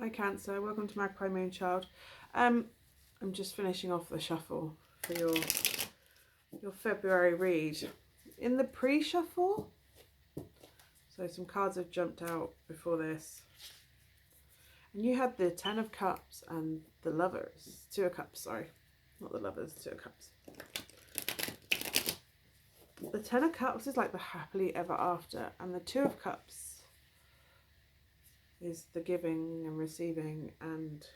Hi Cancer, welcome to Magpie Moonchild. I'm just finishing off the shuffle for your February read. In the pre-shuffle, so some cards have jumped out before this. And you had the Ten of Cups and the Lovers. Two of Cups, sorry. Not the Lovers, Two of Cups. The Ten of Cups is like the happily ever after, and the Two of Cups is the giving and receiving, and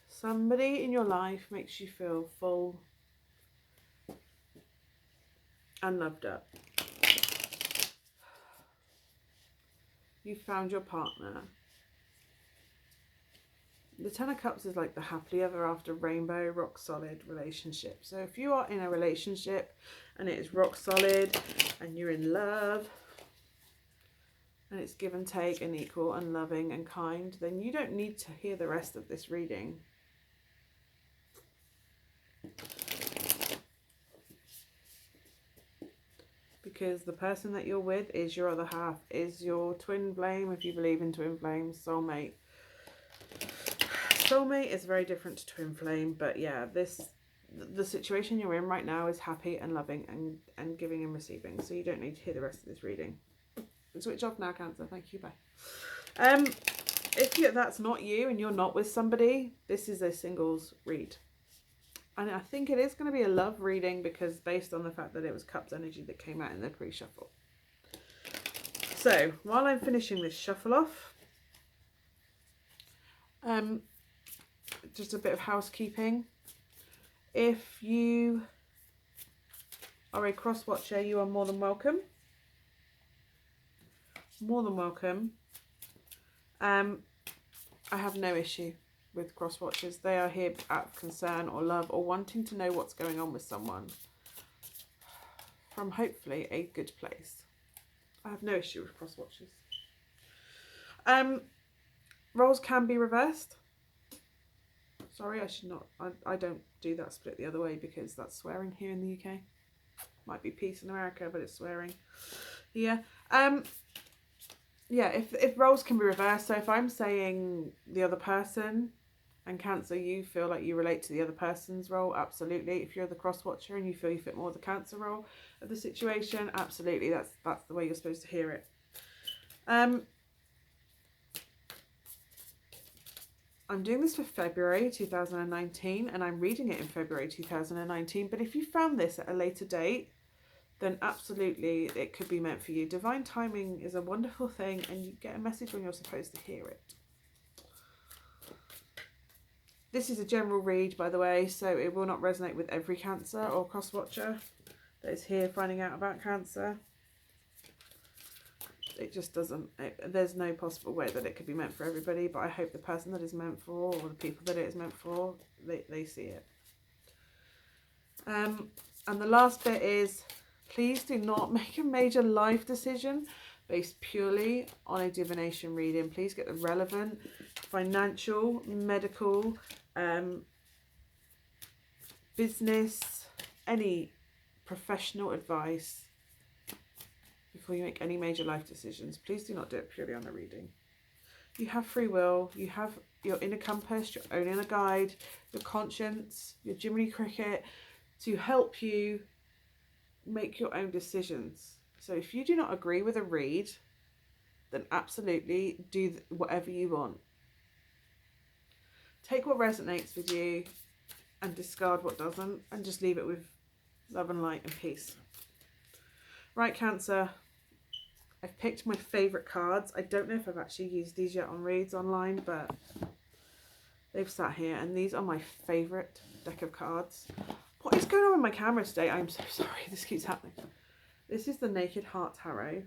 somebody in your life makes you feel full and loved up. You found your partner. The Ten of Cups is like the happily ever after rainbow, rock solid relationship. So if you are in a relationship and it is rock solid and you're in love and it's give and take and equal and loving and kind, then you don't need to hear the rest of this reading. Because the person that you're with is your other half, is your twin flame, if you believe in twin flames, soulmate. Soulmate is very different to twin flame, but yeah, the situation you're in right now is happy and loving and giving and receiving, so you don't need to hear the rest of this reading. Switch off now, Cancer. Thank you. Bye. If that's not you and you're not with somebody, this is a singles read. And I think it is going to be a love reading because based on the fact that it was Cups energy that came out in the pre-shuffle. So while I'm finishing this shuffle off, just a bit of housekeeping. If you are a cross watcher, you are more than welcome. More than welcome. I have no issue with cross watchers. They are here out of concern or love or wanting to know what's going on with someone from hopefully a good place. I have no issue with cross watchers. Roles can be reversed. Sorry, I should not. I don't do that split the other way because that's swearing here in the UK. Might be peace in America, but it's swearing here. Yeah, if roles can be reversed, so if I'm saying the other person and Cancer, you feel like you relate to the other person's role, absolutely. If you're the cross watcher and you feel you fit more the Cancer role of the situation, absolutely, that's the way you're supposed to hear it. I'm doing this for February 2019 and I'm reading it in February 2019, but if you found this at a later date, then absolutely it could be meant for you. Divine timing is a wonderful thing and you get a message when you're supposed to hear it. This is a general read, by the way, so it will not resonate with every Cancer or cross-watcher that is here finding out about Cancer. It just doesn't, there's no possible way that it could be meant for everybody, but I hope the person that is meant for, or the people that it is meant for, they see it. And the last bit is, please do not make a major life decision based purely on a divination reading. Please get the relevant financial, medical, business, any professional advice before you make any major life decisions. Please do not do it purely on a reading. You have free will, you have your inner compass, your own inner guide, your conscience, your Jiminy Cricket to help you make your own decisions. So if you do not agree with a read, then absolutely do whatever you want. Take what resonates with you and discard what doesn't, and just leave it with love and light and peace. Right, Cancer, I've picked my favourite cards. I don't know if I've actually used these yet on reads online, but they've sat here and these are my favourite deck of cards. What is going on with my camera today? I'm so sorry, this keeps happening. This is the Naked Heart Tarot.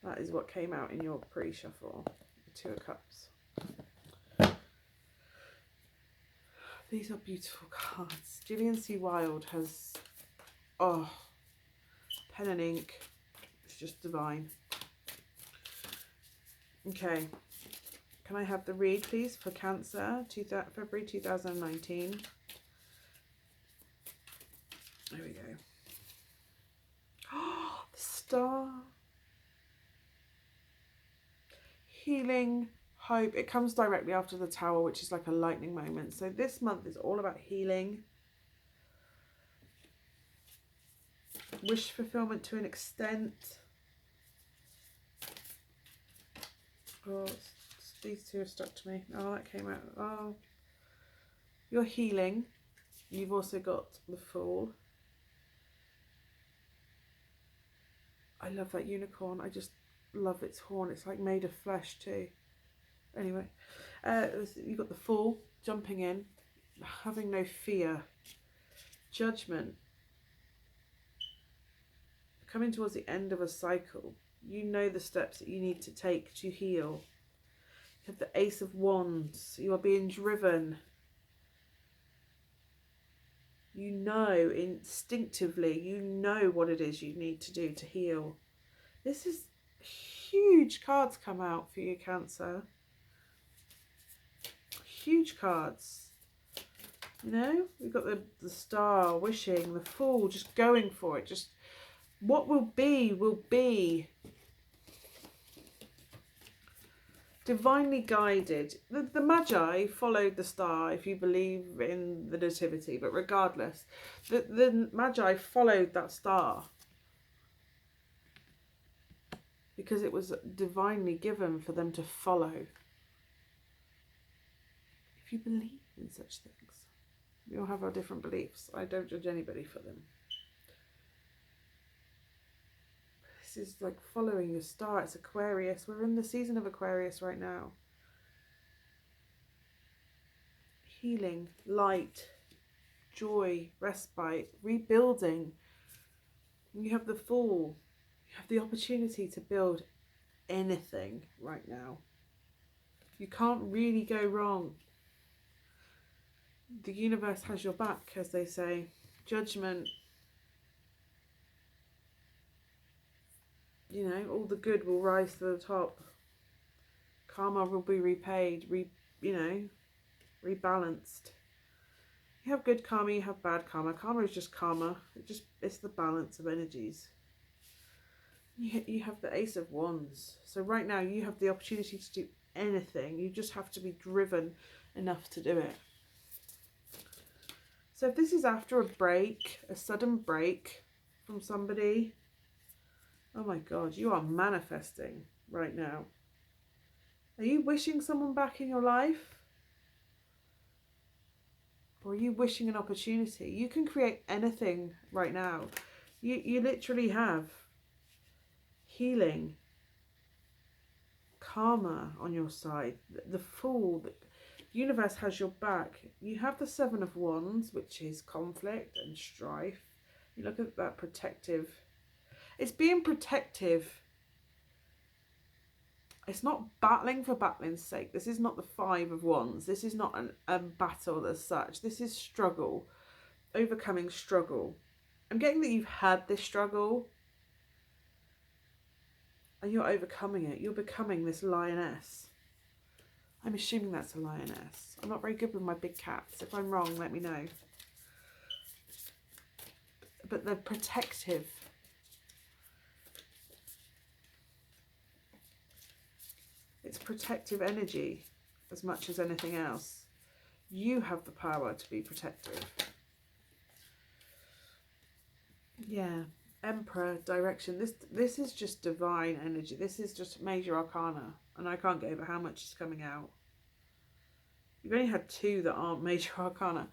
That is what came out in your pre-shuffle. The Two of Cups. These are beautiful cards. Gillian C. Wilde has, oh, pen and ink. It's just divine. Okay. Can I have the read, please, for Cancer, February 2019? There we go. Oh, the star. healing, hope. It comes directly after the Tower, which is like a lightning moment. So this month is all about healing, wish fulfillment to an extent. Oh, these two have stuck to me. Oh, that came out. Oh, you're healing. You've also got the Fool. I love that unicorn. I just love its horn. It's like made of flesh too. Anyway, you've got the Fool jumping in, having no fear, judgment, coming towards the end of a cycle. You know the steps that you need to take to heal. You have the Ace of Wands. You are being driven. You know instinctively, you know what it is you need to do to heal. This is huge cards come out for you, Cancer. Huge cards. You know, we've got the Star, wishing, the Fool, just going for it. Just what will be, will be. Divinely guided. The Magi followed the Star, if you believe in the Nativity, but regardless, the Magi followed that star because it was divinely given for them to follow. If you believe in such things, we all have our different beliefs. I don't judge anybody for them. This is like following your star. It's Aquarius. We're in the season of Aquarius right now. Healing, light, joy, respite, rebuilding. You have the Fool. You have the opportunity to build anything right now. You can't really go wrong. The universe has your back, as they say. Judgment. You know, all the good will rise to the top. Karma will be repaid, rebalanced. You have good karma, you have bad karma. Karma is just karma. It's the balance of energies. You have the Ace of Wands. So right now you have the opportunity to do anything. You just have to be driven enough to do it. So if this is after a break, a sudden break from somebody, oh my God, you are manifesting right now. Are you wishing someone back in your life? Or are you wishing an opportunity? You can create anything right now. You literally have healing, karma on your side, the Fool. The universe has your back. You have the Seven of Wands, which is conflict and strife. You look at that protective. It's being protective. It's not battling for battling's sake. This is not the Five of Wands. This is not a battle as such. This is struggle, overcoming struggle. I'm getting that you've had this struggle and you're overcoming it. You're becoming this lioness. I'm assuming that's a lioness. I'm not very good with my big cats. If I'm wrong, let me know. But they're protective. It's protective energy as much as anything else. You have the power to be protective. Yeah, Emperor, direction. This is just divine energy. This is just major arcana. And I can't get over how much is coming out. You've only had two that aren't major arcana.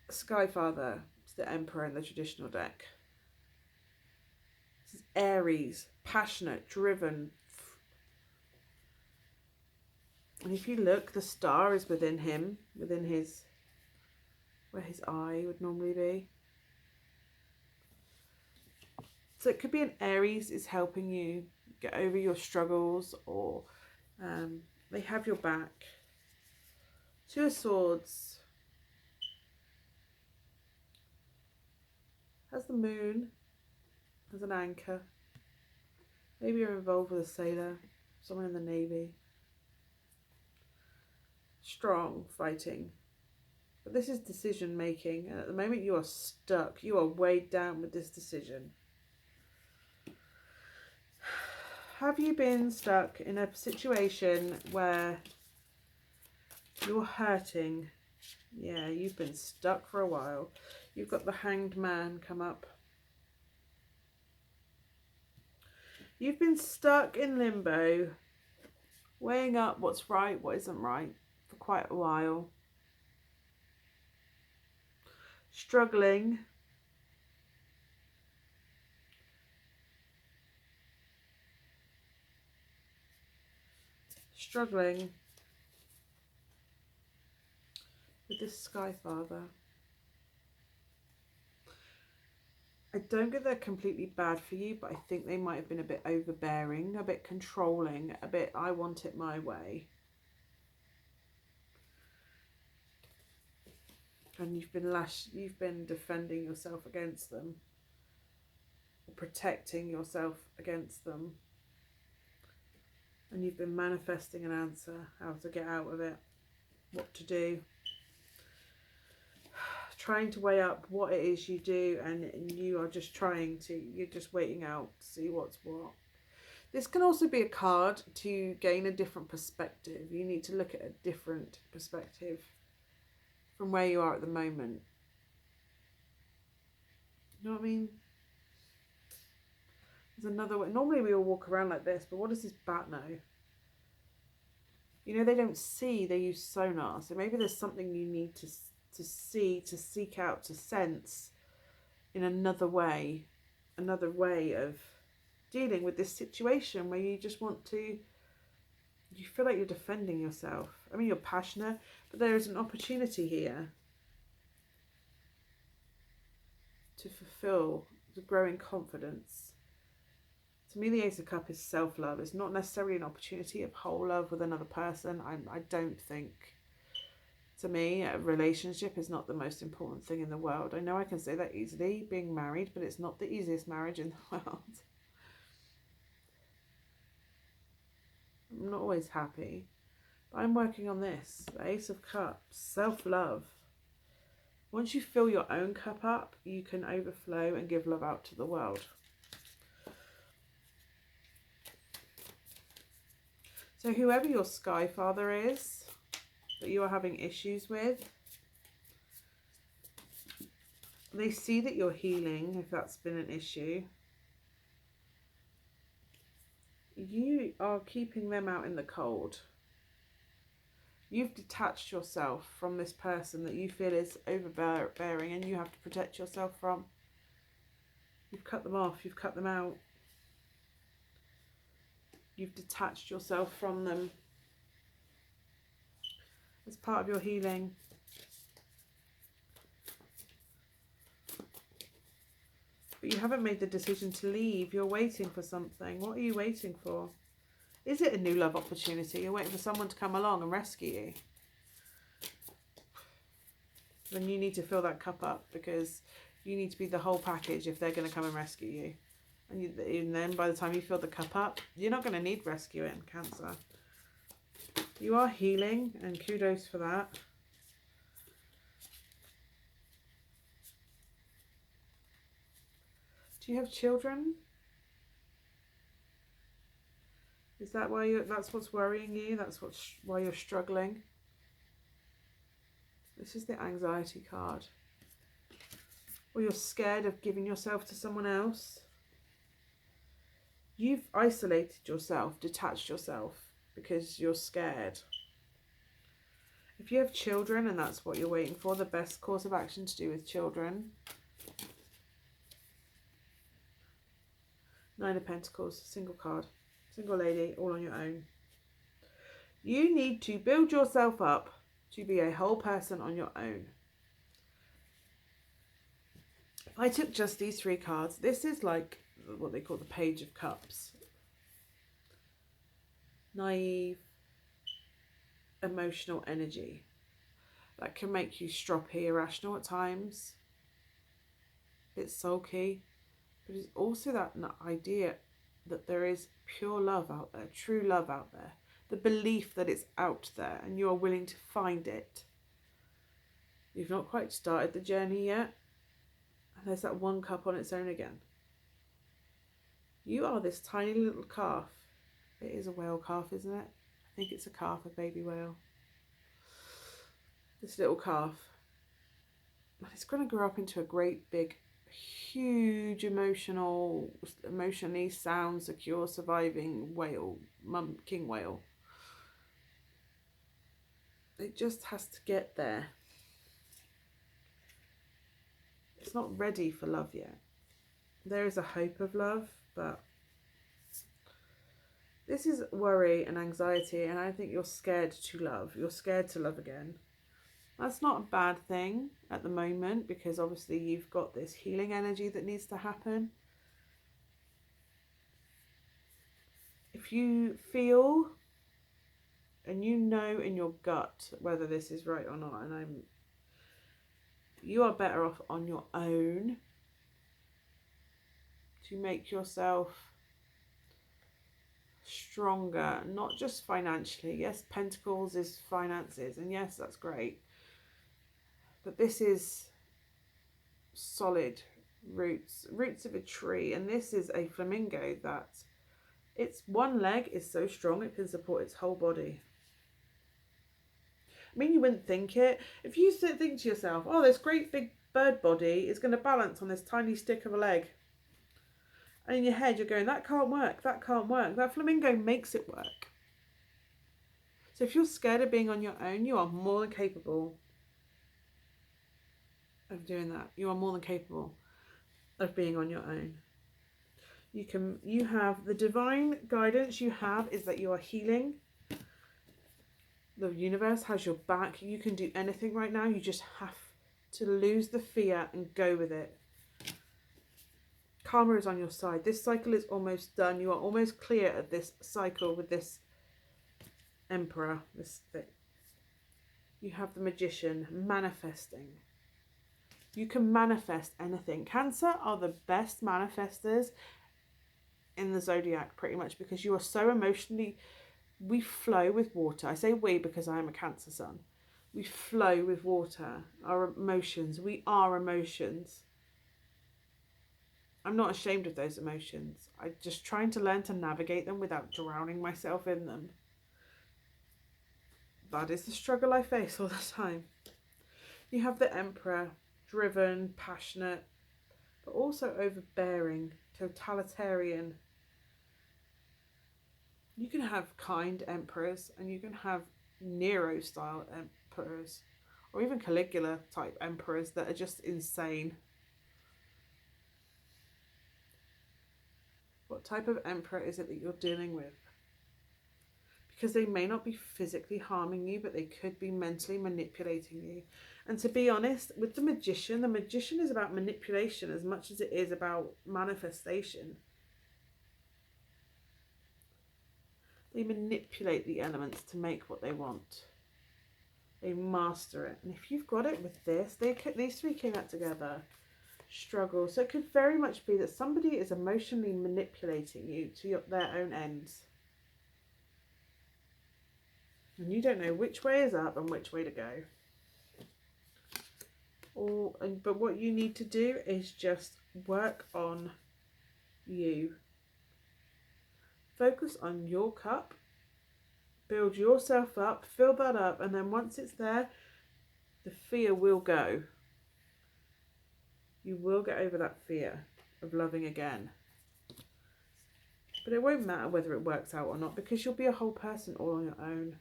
Skyfather. It's the Emperor in the traditional deck. This is Aries. Passionate, driven. And if you look, the star is within him, within his, where his eye would normally be. So it could be an Aries is helping you get over your struggles, or they have your back. Two of Swords. Has the Moon as an anchor. Maybe you're involved with a sailor, someone in the Navy. Strong fighting, but this is decision making, and at the moment you are stuck. You are weighed down with this decision. Have you been stuck in a situation where you're hurting? Yeah, you've been stuck for a while. You've got the Hanged Man come up. You've been stuck in limbo, weighing up what's right, what isn't right for quite a while. Struggling. Struggling with this Sky Father. I don't think they're completely bad for you, but I think they might have been a bit overbearing, a bit controlling, a bit I want it my way. And you've been defending yourself against them, or protecting yourself against them. And you've been manifesting an answer, how to get out of it, what to do. Trying to weigh up what it is you do, and you are just you're just waiting out to see what's what. This can also be a card to gain a different perspective. You need to look at a different perspective from where you are at the moment. You know what I mean? There's another way. Normally we all walk around like this, but what does this bat know? You know, they don't see, they use sonar. So maybe there's something you need to see, to seek out, to sense in another way of dealing with this situation where you just want to, you feel like you're defending yourself. I mean, you're passionate, but there is an opportunity here to fulfill, to grow in confidence. To me, the Ace of Cups is self-love. It's not necessarily an opportunity of whole love with another person. I don't think, to me, a relationship is not the most important thing in the world. I know I can say that easily, being married, but it's not the easiest marriage in the world. I'm not always happy. But I'm working on this. The Ace of Cups, self-love. Once you fill your own cup up, you can overflow and give love out to the world. So whoever your Sky Father is, that you are having issues with, they see that you're healing, if that's been an issue. You are keeping them out in the cold. You've detached yourself from this person that you feel is overbearing and you have to protect yourself from. You've cut them off, you've cut them out. You've detached yourself from them as part of your healing. But you haven't made the decision to leave. You're waiting for something. What are you waiting for? Is it a new love opportunity? You're waiting for someone to come along and rescue you. Then you need to fill that cup up, because you need to be the whole package if they're going to come and rescue you. And then by the time you fill the cup up, you're not going to need rescuing, Cancer. You are healing, and kudos for that. Do you have children? Is that why that's what's worrying you? That's why you're struggling? This is the anxiety card. Or you're scared of giving yourself to someone else. You've isolated yourself, detached yourself, because you're scared. If you have children and that's what you're waiting for, the best course of action to do with children. Nine of Pentacles, single card, single lady, all on your own. You need to build yourself up to be a whole person on your own. If I took just these three cards, this is like what they call the Page of Cups. Naive, emotional energy that can make you stroppy, irrational at times, a bit sulky, but it's also that idea that there is pure love out there, true love out there, the belief that it's out there and you are willing to find it. You've not quite started the journey yet, and there's that one cup on its own again. You are this tiny little calf It is a whale calf, isn't it? I think it's a calf, a baby whale. This little calf. And it's going to grow up into a great big, huge emotionally sound, secure, surviving whale, king whale. It just has to get there. It's not ready for love yet. There is a hope of love, but this is worry and anxiety, and I think you're scared to love. You're scared to love again. That's not a bad thing at the moment, because obviously you've got this healing energy that needs to happen. If you feel and you know in your gut whether this is right or not, and you are better off on your own to make yourself stronger, not just financially. Yes, Pentacles is finances, and yes, that's great, but this is solid roots of a tree, and this is a flamingo that its one leg is so strong it can support its whole body. I mean, you wouldn't think it. If you think to yourself, oh, this great big bird body is going to balance on this tiny stick of a leg, and in your head you're going, that can't work, that can't work. That flamingo makes it work. So if you're scared of being on your own, you are more than capable of doing that. You are more than capable of being on your own. You have the divine guidance you have is that you are healing. The universe has your back. You can do anything right now. You just have to lose the fear and go with it. Karma is on your side. This cycle is almost done. You are almost clear of this cycle with this Emperor, this thing. You have the Magician manifesting. You can manifest anything. Cancer are the best manifestors in the zodiac, pretty much, because you are so emotionally, we flow with water. I say we because I am a Cancer sun. We flow with water. Our emotions, we are emotions. I'm not ashamed of those emotions. I'm just trying to learn to navigate them without drowning myself in them. That is the struggle I face all the time. You have the Emperor, driven, passionate, but also overbearing, totalitarian. You can have kind emperors, and you can have Nero style emperors, or even Caligula type emperors that are just insane. What type of emperor is it that you're dealing with? Because they may not be physically harming you, but they could be mentally manipulating you. And to be honest, with the Magician is about manipulation as much as it is about manifestation. They manipulate the elements to make what they want. They master it. And if you've got it with this, these three came out together. Struggle. So it could very much be that somebody is emotionally manipulating you to their own ends. And you don't know which way is up and which way to go. But what you need to do is just work on you. Focus on your cup. Build yourself up. Fill that up. And then once it's there, the fear will go. You will get over that fear of loving again. But it won't matter whether it works out or not, because you'll be a whole person all on your own.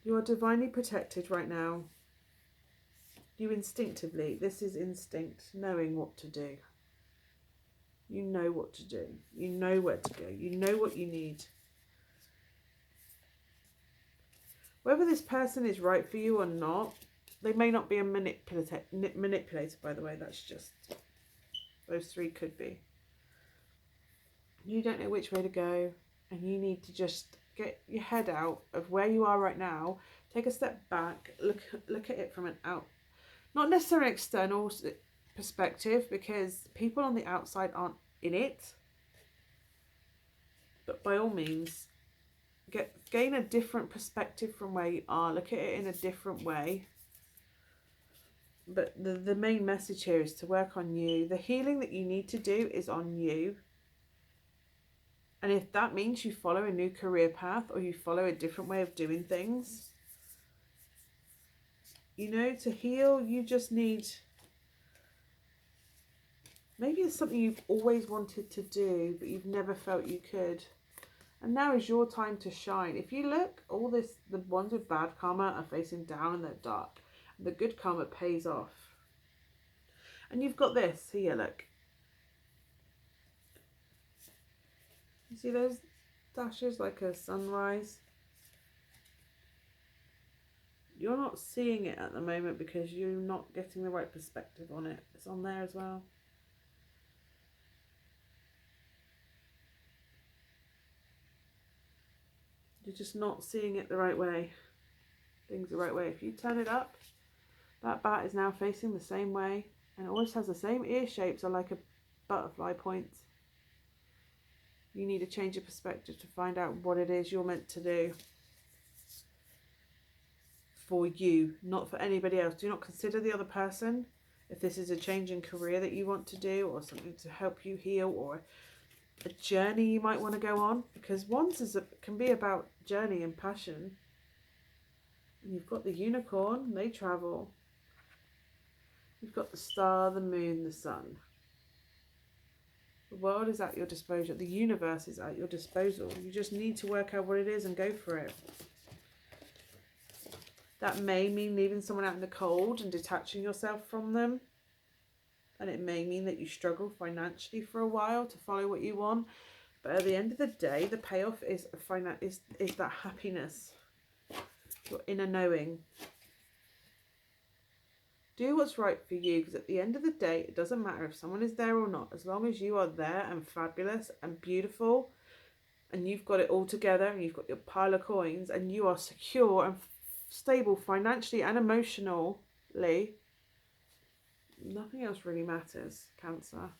You are divinely protected right now. You instinctively, this is instinct, knowing what to do. You know what to do. You know where to go. You know what you need. Whether this person is right for you or not, they may not be a manipulator, by the way. That's just, those three could be. You don't know which way to go, and you need to just get your head out of where you are right now. Take a step back. Look at it from an not necessarily an external perspective, because people on the outside aren't in it. But by all means, gain a different perspective from where you are. Look at it in a different way. But the main message here is to work on you. The healing that you need to do is on you. And if that means you follow a new career path or you follow a different way of doing things, you know, to heal, you just need, maybe it's something you've always wanted to do, but you've never felt you could. And now is your time to shine. If you look, all this, the ones with bad karma are facing down and they're dark. The good karma pays off. And you've got this here, look. You see those dashes like a sunrise? You're not seeing it at the moment because you're not getting the right perspective on it. It's on there as well. You're just not seeing it the right way. Things the right way. If you turn it up, that bat is now facing the same way. And it always has the same ear shapes, are like a butterfly point. You need to change your perspective to find out what it is you're meant to do. For you, not for anybody else. Do not consider the other person. If this is a change in career that you want to do, or something to help you heal, or a journey you might want to go on, because wands can be about journey and passion. And you've got the unicorn, they travel. You've got the star, the moon, the sun. The world is at your disposal. The universe is at your disposal. You just need to work out what it is and go for it. That may mean leaving someone out in the cold and detaching yourself from them. And it may mean that you struggle financially for a while to follow what you want. But at the end of the day, the payoff is that happiness. Your inner knowing. Do what's right for you, because at the end of the day, it doesn't matter if someone is there or not. As long as you are there and fabulous and beautiful, and you've got it all together, and you've got your pile of coins, and you are secure and stable financially and emotionally, nothing else really matters, Cancer.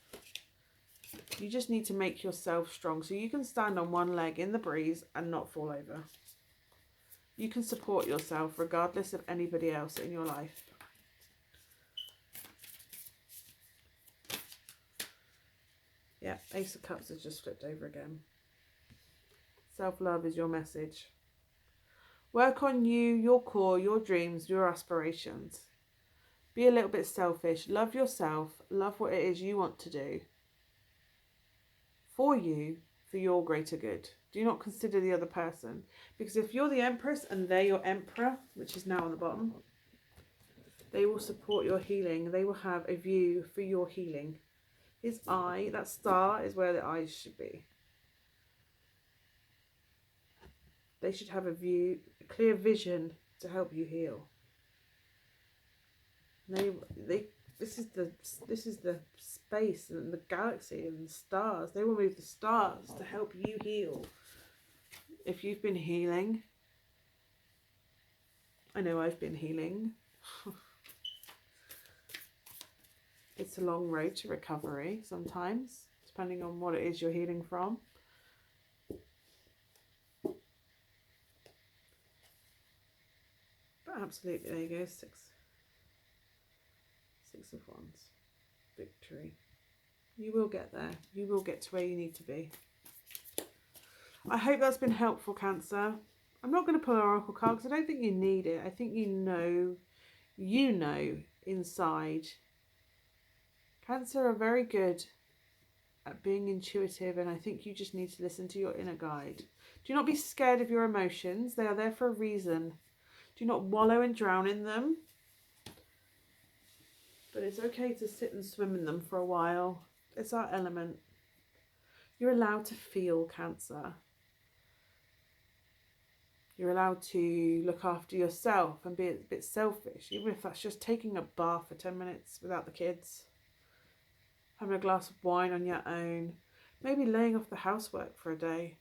You just need to make yourself strong so you can stand on one leg in the breeze and not fall over. You can support yourself regardless of anybody else in your life. Yeah, Ace of Cups has just flipped over again. Self-love is your message. Work on you, your core, your dreams, your aspirations. Be a little bit selfish. Love yourself. Love what it is you want to do. For you, for your greater good. Do not consider the other person. Because if you're the Empress and they're your Emperor, which is now on the bottom, they will support your healing. They will have a view for your healing. His eye, that star is where the eyes should be. They should have a view, a clear vision to help you heal. This is the space and the galaxy and the stars. They will move the stars to help you heal. If you've been healing, I know I've been healing. It's a long road to recovery sometimes, depending on what it is you're healing from. But absolutely, there you go, Six of Wands. Victory. You will get there. You will get to where you need to be. I hope that's been helpful, Cancer. I'm not going to pull an oracle card because I don't think you need it. I think you know inside. Cancer are very good at being intuitive, and I think you just need to listen to your inner guide. Do not be scared of your emotions. They are there for a reason. Do not wallow and drown in them. But it's okay to sit and swim in them for a while. It's our element. You're allowed to feel, Cancer. You're allowed to look after yourself and be a bit selfish, even if that's just taking a bath for 10 minutes without the kids. Having a glass of wine on your own. Maybe laying off the housework for a day.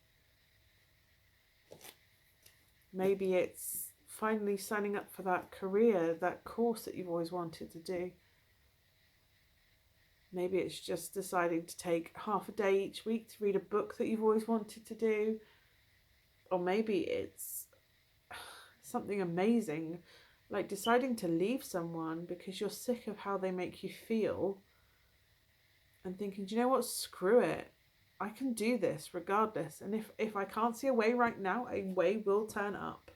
Maybe it's finally signing up for that career, that course that you've always wanted to do. Maybe it's just deciding to take half a day each week to read a book that you've always wanted to do. Or maybe it's something amazing, like deciding to leave someone because you're sick of how they make you feel and thinking, do you know what, screw it. I can do this regardless. And if I can't see a way right now, a way will turn up.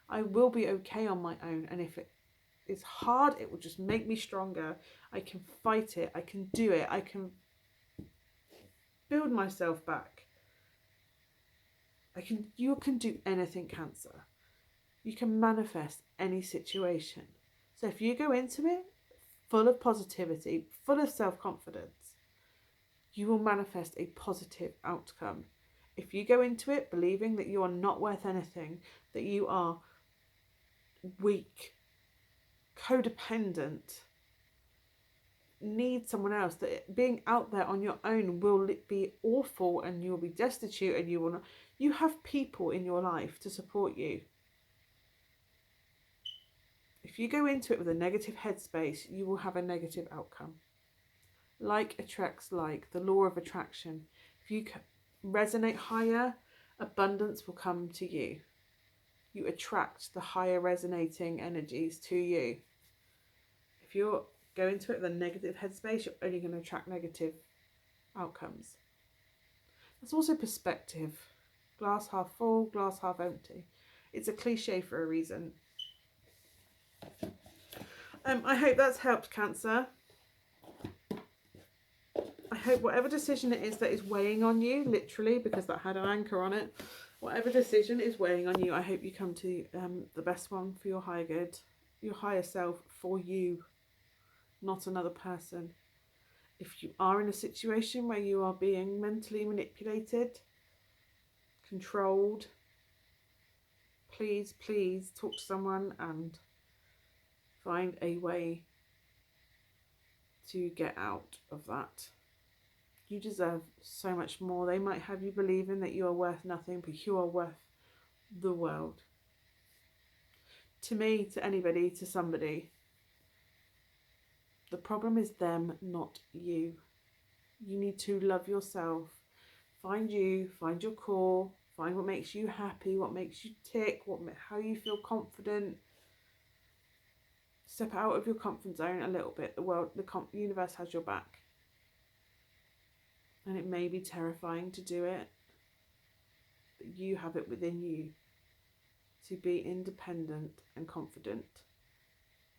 I will be okay on my own. And if it is hard, it will just make me stronger. I can fight it. I can do it. I can build myself back. You can do anything, Cancer. You can manifest any situation. So if you go into it full of positivity, full of self-confidence, you will manifest a positive outcome. If you go into it believing that you are not worth anything, that you are weak, codependent, need someone else, that being out there on your own will be awful and you'll be destitute and you have people in your life to support you. If you go into it with a negative headspace, you will have a negative outcome. Like attracts like, the law of attraction. If you resonate higher, abundance will come to you. You attract the higher resonating energies to you. If you're going into it with a negative headspace, you're only going to attract negative outcomes. There's also perspective. Glass half full, glass half empty. It's a cliche for a reason. I hope that's helped, Cancer. I hope whatever decision it is that is weighing on you, literally, because that had an anchor on it, whatever decision is weighing on you, I hope you come to the best one for your higher good, your higher self, for you, not another person. If you are in a situation where you are being mentally manipulated, controlled, please talk to someone and find a way to get out of that. You deserve so much more. They might have you believing that you are worth nothing, but you are worth the world. To me, to anybody, to somebody, the problem is them, not you. You need to love yourself. Find you, find your core, find what makes you happy, what makes you tick, how you feel confident. Step out of your comfort zone a little bit. The universe has your back. And it may be terrifying to do it, but you have it within you to be independent and confident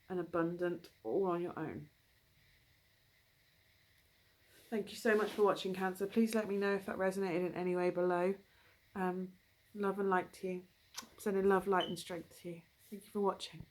and abundant all on your own. Thank you so much for watching, Cancer. Please let me know if that resonated in any way below. Love and light to you. Sending love, light and strength to you. Thank you for watching.